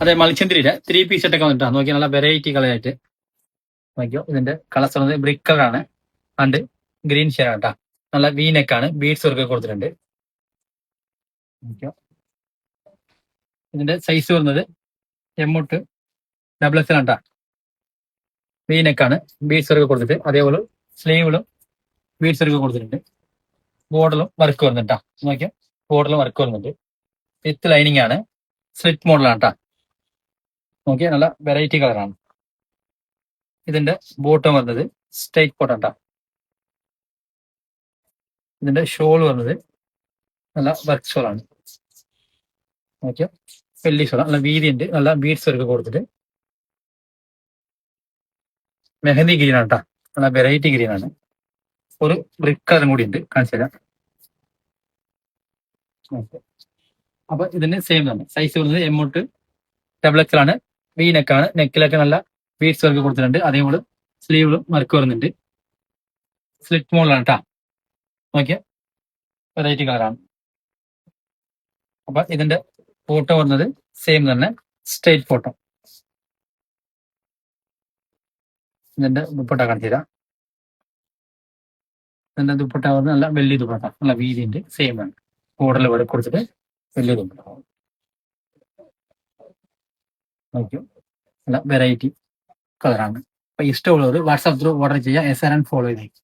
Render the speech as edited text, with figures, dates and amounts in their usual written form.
അതെ മൽച്ചന്ദ്രിയുടെ 3 പീസ് സെറ്റൊക്കെ വന്നിട്ടാണ് നോക്കിയാൽ നല്ല വെറൈറ്റി കളറായിട്ട് നോക്കിയോ. ഇതിന്റെ കളർസ് വന്നത് ബ്രിക്ക് കളറാണ് ആൻഡ് ഗ്രീൻ ഷെയ്ഡ് കേട്ടോ. നല്ല വീനെക്കാണ് ബീഡ്സ് വർക്ക് കൊടുത്തിട്ടുണ്ട്. നോക്കിയോ. ഇതിന്റെ സൈസ് വരുന്നത് M to XXL ആണ് കേട്ടോ. വീനെക്കാണ് ബീഡ്സ് വർക്ക് കൊടുത്തിട്ട് അതേപോലെ സ്ലീവിലും ബീഡ്സ് വർക്ക് കൊടുത്തിട്ടുണ്ട്. ബോർഡറിലും വർക്ക് വരുന്നുണ്ട് കേട്ടോ. നോക്കിയോ ബോർഡറിലും വർക്ക് വരുന്നുണ്ട്. വിത്ത് ലൈനിങ് ആണ്. സ്ലിറ്റ് മോഡലാണ് കേട്ടോ. നോക്കിയാൽ നല്ല വെറൈറ്റി കളറാണ്. ഇതിന്റെ ബോട്ടം വരുന്നത് സ്ട്രൈറ്റ് ബോട്ടം കേട്ടോ. ഇതിന്റെ ഷോൾ വരുന്നത് നല്ല വർക്ക് ഷോളാണ്. നോക്കിയോ വെള്ളി ഷോൾ നല്ല വീതിയുണ്ട്. നല്ല ബീഡ്സ് വർക്ക് കൊടുത്തിട്ട് മെഹന്തി ഗ്രീൻ ആണ് കേട്ടോ. നല്ല വെറൈറ്റി ഗ്രീൻ ആണ്. ഒരു ബ്രിക്ക് കളറും കൂടി ഉണ്ട്, കാണിച്ചു തരാം. അപ്പൊ ഇതിന് സെയിം തന്നെ സൈസ് വരുന്നത് M to XXL ആണ്. വി നെക്കാണ്. നെക്കിലൊക്കെ നല്ല ബീഡ്സ് വർക്ക് കൊടുത്തിട്ടുണ്ട്. അതേപോലെ സ്ലീവിലും വർക്ക് വരുന്നുണ്ട്. സ്ലിറ്റ് മോഡലാണ് കേട്ടോ. നോക്കിയ വെറൈറ്റി കളറാണ്. അപ്പൊ ഇതിന്റെ ഫോട്ടോ വരുന്നത് സെയിം തന്നെ സ്ട്രേറ്റ് ഫോട്ടോ. ഇതിന്റെ ദുപ്പട്ട കാണിച്ചു തരാം. ഇതിന്റെ ദുപ്പട്ട വരുന്നത് നല്ല വലിയ ദുപ്പട്ട, നല്ല വീതിയുണ്ട്. സെയിം ആണ്. ബോർഡറിൽ ഇവിടെ കൊടുത്തിട്ട് വലിയ ദുപ്പട്ട. നോക്കിയോ നല്ല വെറൈറ്റി കളറാണ്. അപ്പൊ ഇഷ്ടമുള്ളവർ വാട്സാപ്പ് ത്രൂ ഓർഡർ ചെയ്യുക. SRN ഫോളോ ചെയ്തേക്കും.